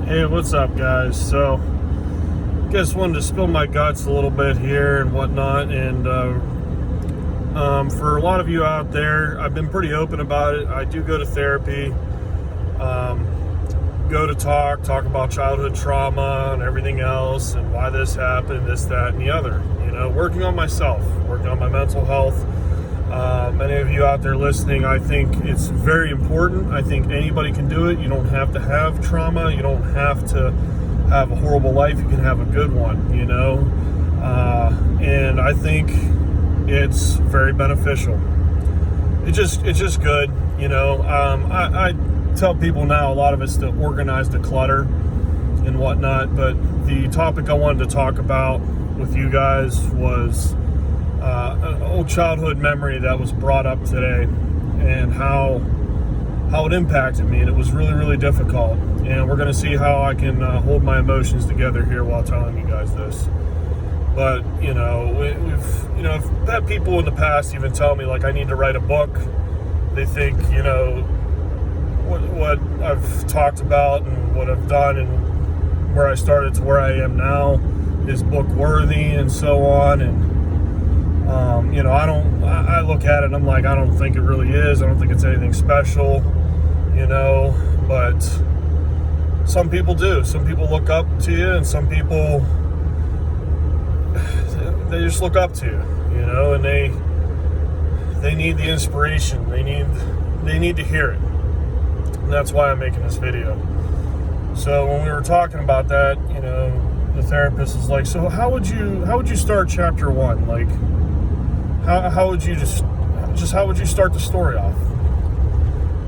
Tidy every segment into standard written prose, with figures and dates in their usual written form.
Hey, what's up, guys? So, just wanted to spill my guts a little bit here and whatnot. And for a lot of you out there, I've been pretty open about it. I do go to therapy, go to talk about childhood trauma and everything else, and why this happened, this, that, and the other. You know, working on myself, working on my mental health. Many of you out there listening, I think it's very important. I think anybody can do it. You don't have to have trauma. You don't have to have a horrible life. You can have a good one, you know? And I think it's very beneficial. It's just good, you know? I tell people now a lot of it's to organize the clutter and whatnot, but the topic I wanted to talk about with you guys was an old childhood memory that was brought up today, and how it impacted me, and it was really, really difficult. And we're going to see how I can hold my emotions together here while telling you guys this. But you know, I've had people in the past even tell me, like, I need to write a book. They think, you know, what I've talked about and what I've done and where I started to where I am now is book worthy and so on. And you know, I look at it and I'm like, I don't think it really is. I don't think it's anything special, you know, but some people do. Some people look up to you, and some people, they just look up to you, you know, and they need the inspiration. They need to hear it. And that's why I'm making this video. So when we were talking about that, you know, the therapist is like, so how would you start chapter 1? Like, how would you just how would you start the story off?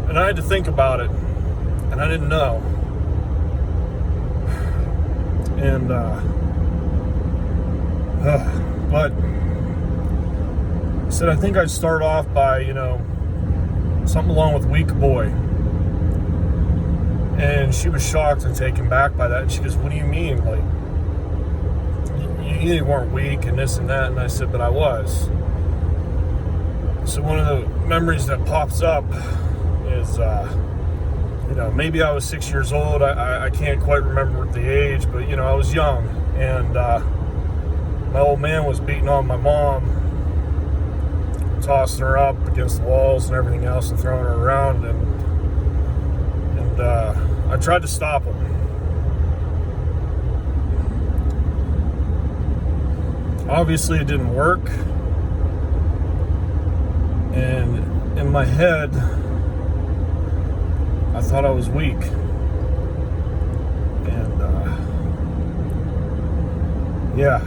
And I had to think about it, and I didn't know. And but I said I think I'd start off by, you know, something along with weak boy. And she was shocked and taken back by that. And she goes, what do you mean? Like, you weren't weak and this and that. And I said, but I was. So one of the memories that pops up is, you know, maybe I was 6 years old. I can't quite remember the age, but, you know, I was young. And my old man was beating on my mom, tossing her up against the walls and everything else and throwing her around. And I tried to stop him. Obviously, it didn't work. And in my head, I thought I was weak. And, yeah,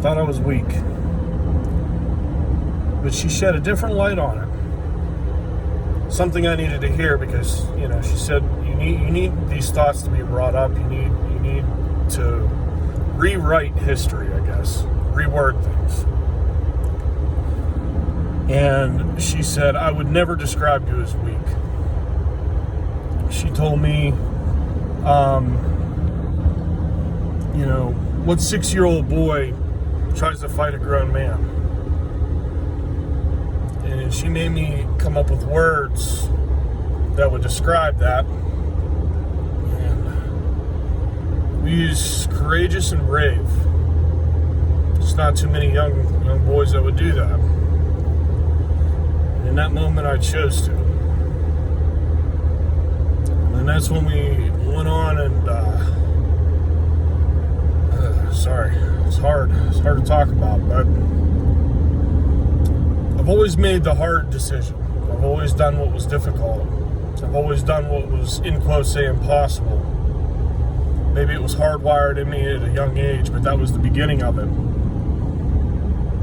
thought I was weak. But she shed a different light on it. Something I needed to hear, because, you know, she said, you need these thoughts to be brought up. You need to rewrite history, I guess. Reword things. And she said, I would never describe you as weak. She told me, you know, what 6-year-old boy tries to fight a grown man? And she made me come up with words that would describe that. And we use courageous and brave. There's not too many young boys that would do that. In that moment, I chose to. And that's when we went on and, sorry, it's hard to talk about, but I've always made the hard decision. I've always done what was difficult. I've always done what was, in quotes, say, impossible. Maybe it was hardwired in me at a young age, but that was the beginning of it.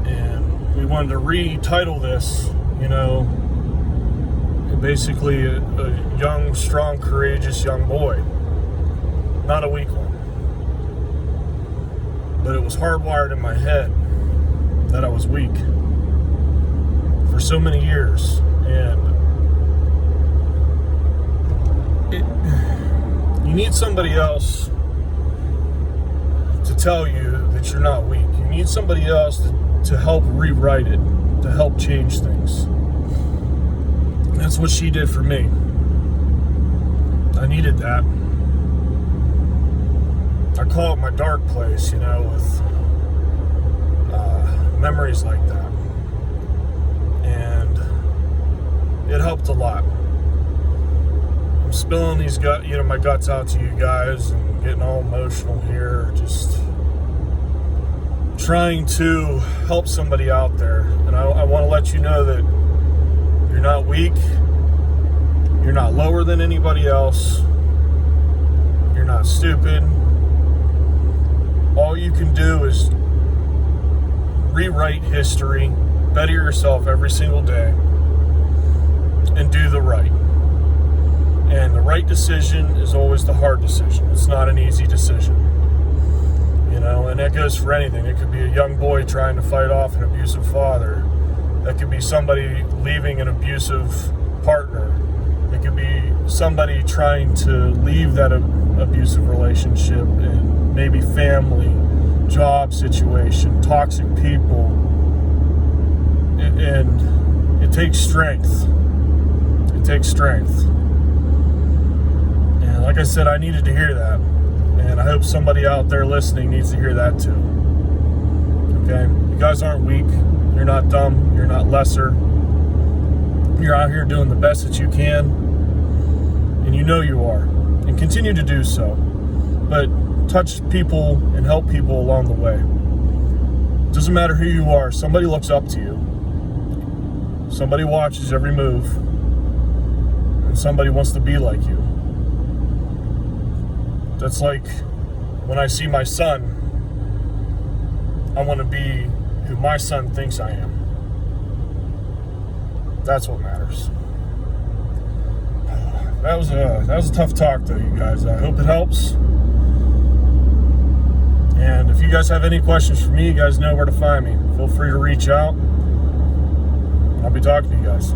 And we wanted to retitle this, you know, basically a young, strong, courageous young boy. Not a weak one. But it was hardwired in my head that I was weak for so many years. And you need somebody else to tell you that you're not weak. You need somebody else to help rewrite it, to help change things. That's what she did for me. I needed that. call it my dark place, with memories like that. And it helped a lot. I'm spilling my guts out to you guys and getting all emotional here, just trying to help somebody out there. And I want to let you know that you're not weak, you're not lower than anybody else, you're not stupid. All you can do is rewrite history, better yourself every single day, and do the right. And the right decision is always the hard decision. It's not an easy decision. And that goes for anything. It could be a young boy trying to fight off an abusive father. That could be somebody leaving an abusive partner. It could be somebody trying to leave that abusive relationship and maybe family, job situation, toxic people. And it takes strength. It takes strength. And like I said, I needed to hear that. And I hope somebody out there listening needs to hear that too. Okay? You guys aren't weak. You're not dumb. You're not lesser. You're out here doing the best that you can. And you know you are. And continue to do so. But touch people and help people along the way. It doesn't matter who you are. Somebody looks up to you. Somebody watches every move. And somebody wants to be like you. That's like when I see my son, I want to be who my son thinks I am. That's what matters. That was a tough talk though, you guys. I hope it helps. And if you guys have any questions for me, you guys know where to find me. Feel free to reach out. I'll be talking to you guys.